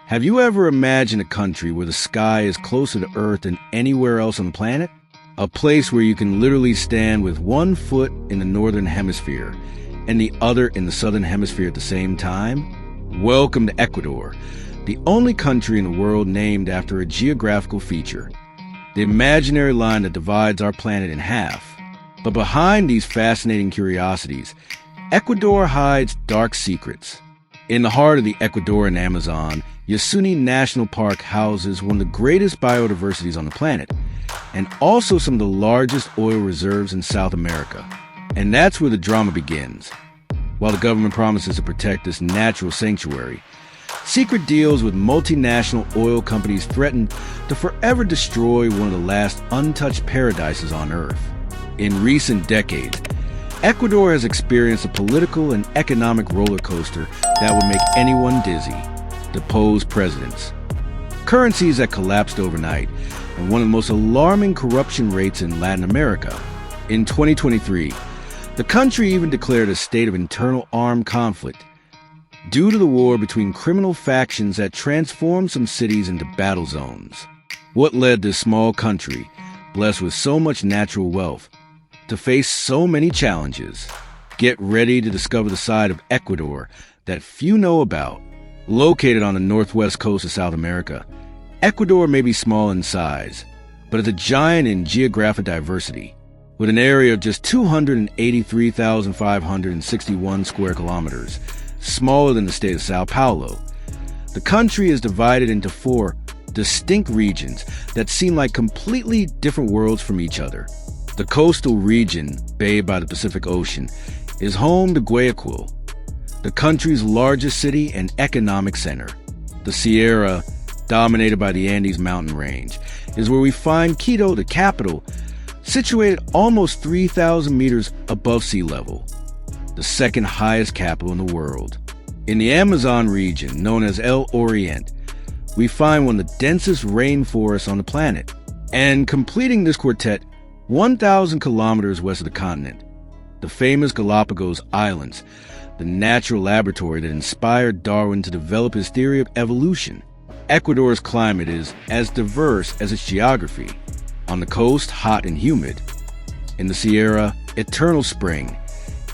Have you ever imagined a country where the sky is closer to Earth than anywhere else on the planet? A place where you can literally stand with one foot in the northern hemisphere and the other in the southern hemisphere at the same time? Welcome to Ecuador, the only country in the world named after a geographical feature, the imaginary line that divides our planet in half. But behind these fascinating curiosities, Ecuador hides dark secrets. In the heart of the Ecuadorian Amazon, Yasuni National Park houses one of the greatest biodiversities on the planet, and also some of the largest oil reserves in South America. And that's where the drama begins. While the government promises to protect this natural sanctuary, secret deals with multinational oil companies threaten to forever destroy one of the last untouched paradises on Earth. In recent decades, Ecuador has experienced a political and economic roller coaster that would make anyone dizzy. Deposed presidents, currencies that collapsed overnight, and one of the most alarming corruption rates in Latin America. In 2023, the country even declared a state of internal armed conflict due to the war between criminal factions that transformed some cities into battle zones. What led this small country, blessed with so much natural wealth, to face so many challenges? Get ready to discover the side of Ecuador that few know about. Located on the northwest coast of South America, Ecuador may be small in size, but it's a giant in geographic diversity. With an area of just 283,561 square kilometers, smaller than the state of Sao Paulo, the country is divided into 4 distinct regions that seem like completely different worlds from each other. The coastal region, bathed by the Pacific Ocean, is home to Guayaquil, the country's largest city and economic center. The Sierra, dominated by the Andes mountain range, is where we find Quito, the capital, situated almost 3,000 meters above sea level, the second highest capital in the world. In the Amazon region, known as El Oriente, we find one of the densest rainforests on the planet. And completing this quartet, 1,000 kilometers west of the continent, the famous Galapagos Islands, the natural laboratory that inspired Darwin to develop his theory of evolution. Ecuador's climate is as diverse as its geography. On the coast, hot and humid. In the Sierra, eternal spring.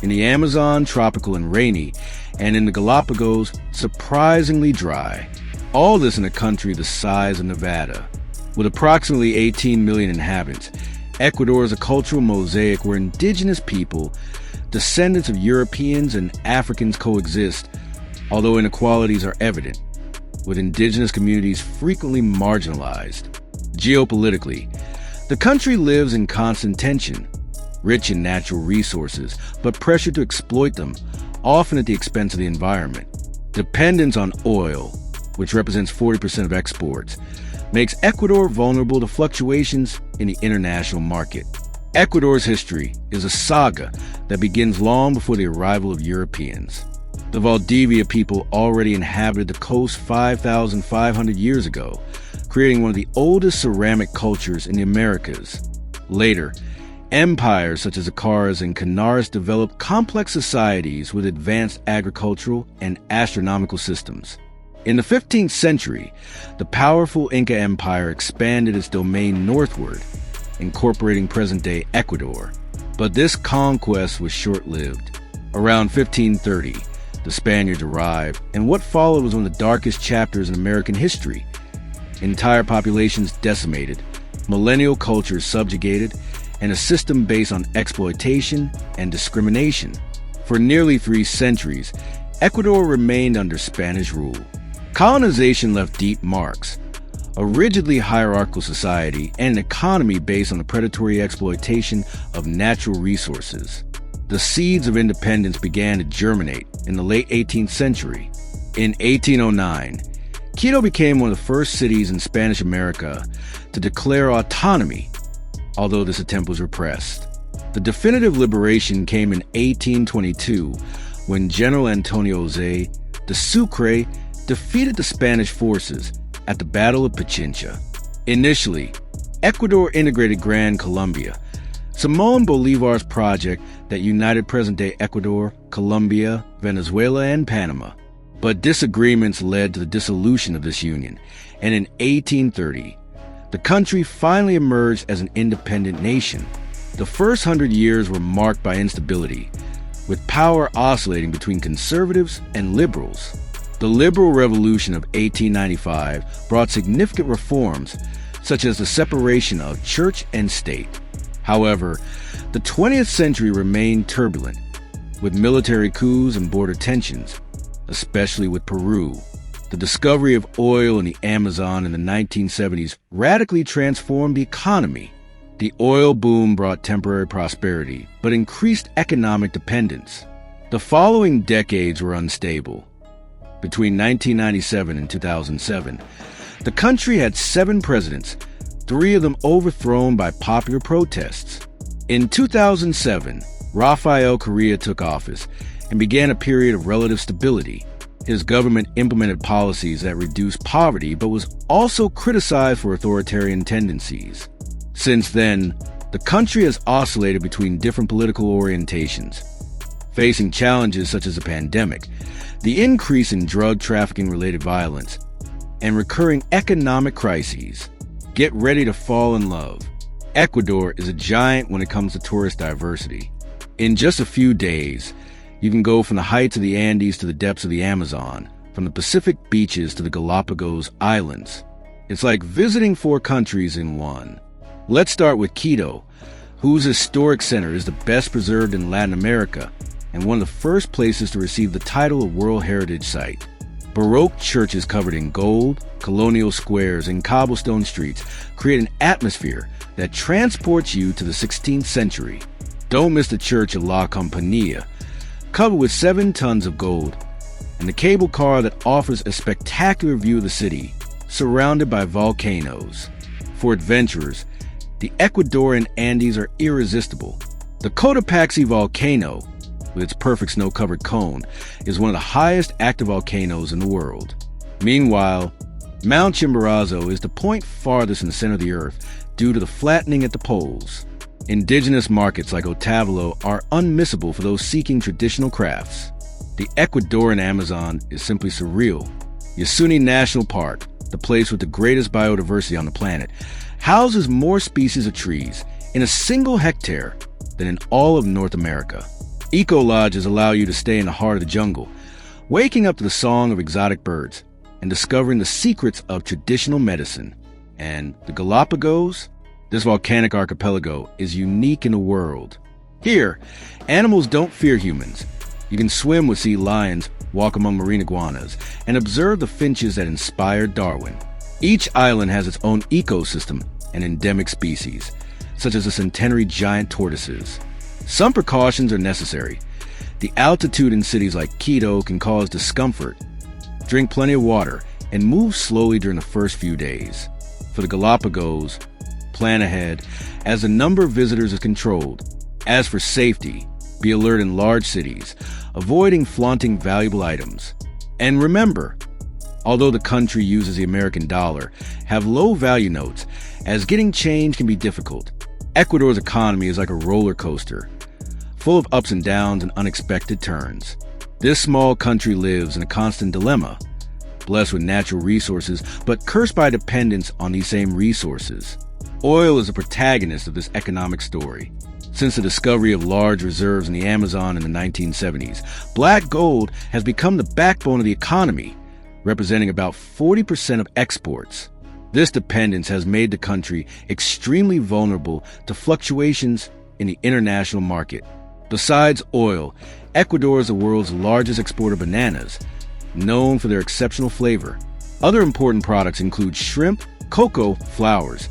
In the Amazon, tropical and rainy. And in the Galapagos, surprisingly dry. All this in a country the size of Nevada. With approximately 18 million inhabitants, Ecuador is a cultural mosaic where indigenous people, descendants of Europeans and Africans, coexist, although inequalities are evident, with indigenous communities frequently marginalized. Geopolitically, the country lives in constant tension, rich in natural resources, but pressured to exploit them, often at the expense of the environment. Dependence on oil, which represents 40% of exports, makes Ecuador vulnerable to fluctuations in the international market. Ecuador's history is a saga that begins long before the arrival of Europeans. The Valdivia people already inhabited the coast 5,500 years ago, creating one of the oldest ceramic cultures in the Americas. Later, empires such as the Incas and Canaris developed complex societies with advanced agricultural and astronomical systems. In the 15th century, the powerful Inca Empire expanded its domain northward, incorporating present-day Ecuador. But this conquest was short-lived. Around 1530, the Spaniards arrived, and what followed was one of the darkest chapters in American history. Entire populations decimated, millennial cultures subjugated, and a system based on exploitation and discrimination. For nearly 3 centuries, Ecuador remained under Spanish rule. Colonization left deep marks. A rigidly hierarchical society, and an economy based on the predatory exploitation of natural resources. The seeds of independence began to germinate in the late 18th century. In 1809, Quito became one of the first cities in Spanish America to declare autonomy, although this attempt was repressed. The definitive liberation came in 1822 when General Antonio José de Sucre defeated the Spanish forces at the Battle of Pichincha. Initially, Ecuador integrated Gran Colombia, Simón Bolívar's project that united present-day Ecuador, Colombia, Venezuela, and Panama. But disagreements led to the dissolution of this union, and in 1830, the country finally emerged as an independent nation. The first 100 years were marked by instability, with power oscillating between conservatives and liberals. The Liberal Revolution of 1895 brought significant reforms, such as the separation of church and state. However, the 20th century remained turbulent, with military coups and border tensions, especially with Peru. The discovery of oil in the Amazon in the 1970s radically transformed the economy. The oil boom brought temporary prosperity, but increased economic dependence. The following decades were unstable. Between 1997 and 2007, the country had 7 presidents, 3 of them overthrown by popular protests. In 2007, Rafael Correa took office and began a period of relative stability. His government implemented policies that reduced poverty, but was also criticized for authoritarian tendencies. Since then, the country has oscillated between different political orientations, facing challenges such as a pandemic, the increase in drug trafficking-related violence, and recurring economic crises. Get ready to fall in love. Ecuador is a giant when it comes to tourist diversity. In just a few days, you can go from the heights of the Andes to the depths of the Amazon, from the Pacific beaches to the Galapagos Islands. It's like visiting 4 countries in one. Let's start with Quito, whose historic center is the best preserved in Latin America and one of the first places to receive the title of World Heritage Site. Baroque churches covered in gold, colonial squares, and cobblestone streets create an atmosphere that transports you to the 16th century. Don't miss the Church of La Compañía, covered with 7 tons of gold, and the cable car that offers a spectacular view of the city, surrounded by volcanoes. For adventurers, the Ecuadorian Andes are irresistible. The Cotopaxi volcano, with its perfect snow-covered cone, is one of the highest active volcanoes in the world. Meanwhile, Mount Chimborazo is the point farthest in the center of the earth due to the flattening at the poles. Indigenous markets like Otavalo are unmissable for those seeking traditional crafts. The Ecuadorian Amazon is simply surreal. Yasuni National Park, the place with the greatest biodiversity on the planet, houses more species of trees in a single hectare than in all of North America. Eco-lodges allow you to stay in the heart of the jungle, waking up to the song of exotic birds and discovering the secrets of traditional medicine. And the Galapagos? This volcanic archipelago is unique in the world. Here, animals don't fear humans. You can swim with sea lions, walk among marine iguanas, and observe the finches that inspired Darwin. Each island has its own ecosystem and endemic species, such as the centenary giant tortoises. Some precautions are necessary. The altitude in cities like Quito can cause discomfort. Drink plenty of water and move slowly during the first few days. For the Galapagos, plan ahead, as the number of visitors is controlled. As for safety, be alert in large cities, avoiding flaunting valuable items. And remember, although the country uses the American dollar, have low value notes, as getting change can be difficult. Ecuador's economy is like a roller coaster, full of ups and downs and unexpected turns. This small country lives in a constant dilemma, blessed with natural resources, but cursed by dependence on these same resources. Oil is the protagonist of this economic story. Since the discovery of large reserves in the Amazon in the 1970s, black gold has become the backbone of the economy, representing about 40% of exports. This dependence has made the country extremely vulnerable to fluctuations in the international market. Besides oil, Ecuador is the world's largest exporter of bananas, known for their exceptional flavor. Other important products include shrimp, cocoa, flowers,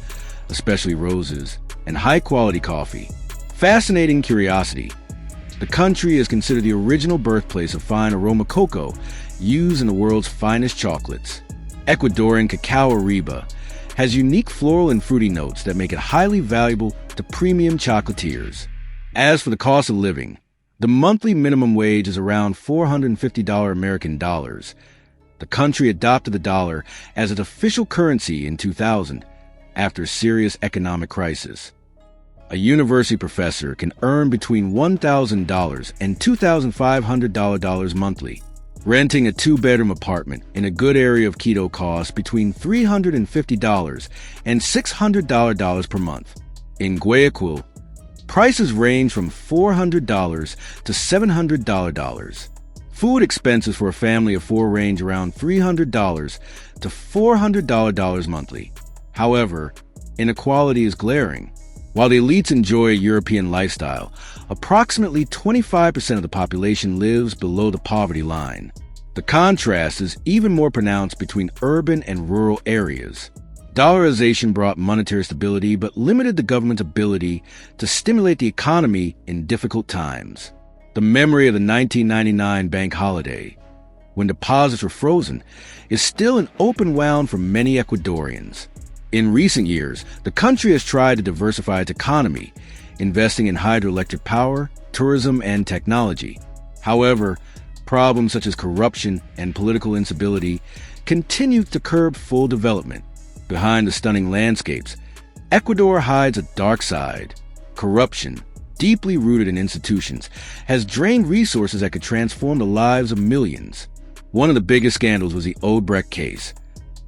especially roses, and high-quality coffee. Fascinating curiosity. The country is considered the original birthplace of fine aroma cocoa, used in the world's finest chocolates. Ecuadorian cacao Ariba has unique floral and fruity notes that make it highly valuable to premium chocolatiers. As for the cost of living, the monthly minimum wage is around $450 American dollars. The country adopted the dollar as its official currency in 2000 after a serious economic crisis. A university professor can earn between $1,000 and $2,500 monthly. Renting a two-bedroom apartment in a good area of Quito costs between $350 and $600 per month. In Guayaquil, prices range from $400 to $700. Food expenses for a family of four range around $300 to $400 monthly. However, inequality is glaring. While the elites enjoy a European lifestyle, approximately 25% of the population lives below the poverty line. The contrast is even more pronounced between urban and rural areas. Dollarization brought monetary stability but limited the government's ability to stimulate the economy in difficult times. The memory of the 1999 bank holiday, when deposits were frozen, is still an open wound for many Ecuadorians. In recent years, the country has tried to diversify its economy, investing in hydroelectric power, tourism, and technology. However, problems such as corruption and political instability continue to curb full development. Behind the stunning landscapes, Ecuador hides a dark side. Corruption, deeply rooted in institutions, has drained resources that could transform the lives of millions. One of the biggest scandals was the Odebrecht case,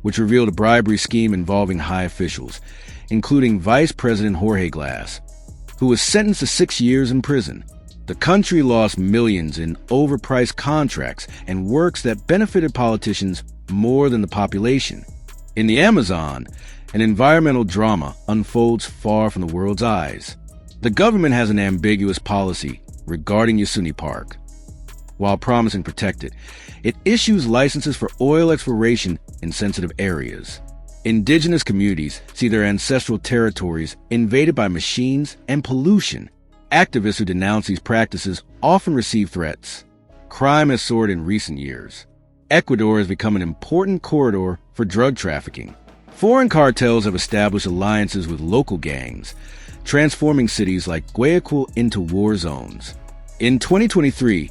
which revealed a bribery scheme involving high officials, including Vice President Jorge Glass, who was sentenced to 6 years in prison. The country lost millions in overpriced contracts and works that benefited politicians more than the population. In the Amazon, an environmental drama unfolds far from the world's eyes. The government has an ambiguous policy regarding Yasuni Park. While promising to protect it, it issues licenses for oil exploration in sensitive areas. Indigenous communities see their ancestral territories invaded by machines and pollution. Activists who denounce these practices often receive threats. Crime has soared in recent years. Ecuador has become an important corridor for drug trafficking. Foreign cartels have established alliances with local gangs, transforming cities like Guayaquil into war zones. In 2023,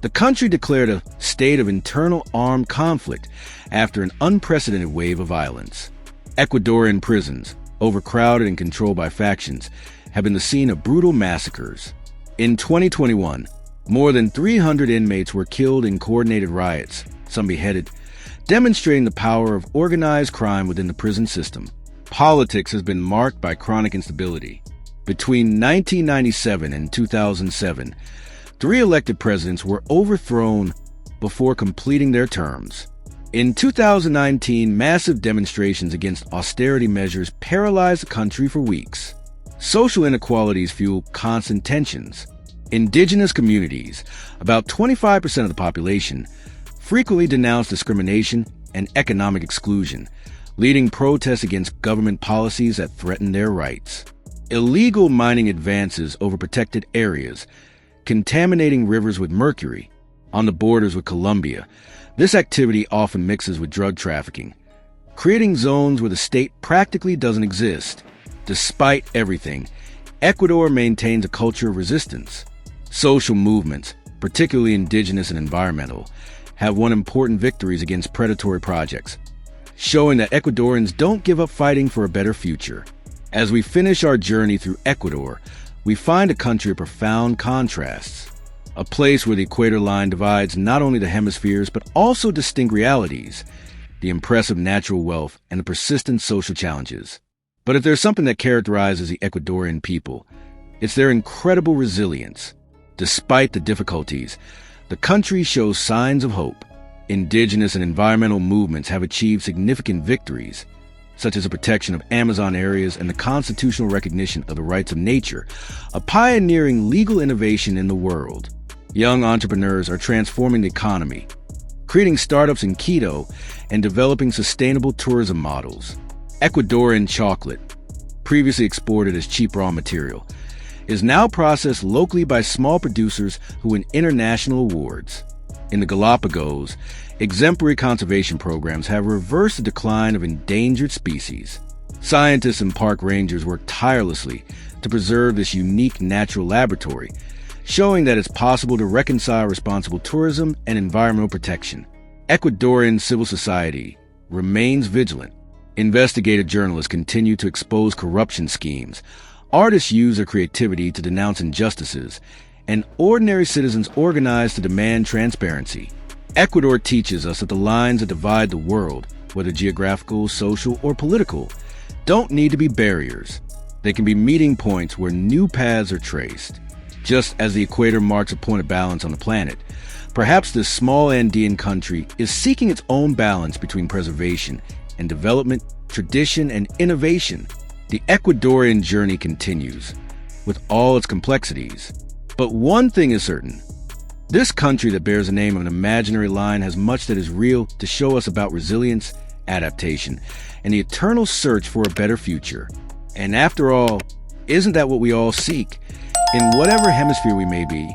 the country declared a state of internal armed conflict after an unprecedented wave of violence. Ecuadorian prisons, overcrowded and controlled by factions, have been the scene of brutal massacres. In 2021, more than 300 inmates were killed in coordinated riots, some beheaded, demonstrating the power of organized crime within the prison system. Politics has been marked by chronic instability. Between 1997 and 2007, 3 elected presidents were overthrown before completing their terms. In 2019, massive demonstrations against austerity measures paralyzed the country for weeks. Social inequalities fuel constant tensions. Indigenous communities, about 25% of the population, frequently denounce discrimination and economic exclusion, leading protests against government policies that threaten their rights. Illegal mining advances over protected areas, contaminating rivers with mercury. On the borders with Colombia, this activity often mixes with drug trafficking, creating zones where the state practically doesn't exist. Despite everything, Ecuador maintains a culture of resistance. Social movements, particularly indigenous and environmental, have won important victories against predatory projects, showing that Ecuadorians don't give up fighting for a better future. As we finish our journey through Ecuador, we find a country of profound contrasts, a place where the equator line divides not only the hemispheres but also distinct realities, the impressive natural wealth and the persistent social challenges. But if there's something that characterizes the Ecuadorian people, it's their incredible resilience. Despite the difficulties, the country shows signs of hope. Indigenous and environmental movements have achieved significant victories, such as the protection of Amazon areas and the constitutional recognition of the rights of nature, a pioneering legal innovation in the world. Young entrepreneurs are transforming the economy, creating startups in Quito and developing sustainable tourism models. Ecuadorian chocolate, previously exported as cheap raw material, is now processed locally by small producers who win international awards. In the Galapagos, exemplary conservation programs have reversed the decline of endangered species. Scientists and park rangers work tirelessly to preserve this unique natural laboratory, showing that it's possible to reconcile responsible tourism and environmental protection. Ecuadorian civil society remains vigilant. Investigative journalists continue to expose corruption schemes. Artists use their creativity to denounce injustices, and ordinary citizens organize to demand transparency. Ecuador teaches us that the lines that divide the world, whether geographical, social, or political, don't need to be barriers. They can be meeting points where new paths are traced. Just as the equator marks a point of balance on the planet, perhaps this small Andean country is seeking its own balance between preservation and development, tradition and innovation. The Ecuadorian journey continues, with all its complexities. But one thing is certain. This country that bears the name of an imaginary line has much that is real to show us about resilience, adaptation, and the eternal search for a better future. And after all, isn't that what we all seek? In whatever hemisphere we may be,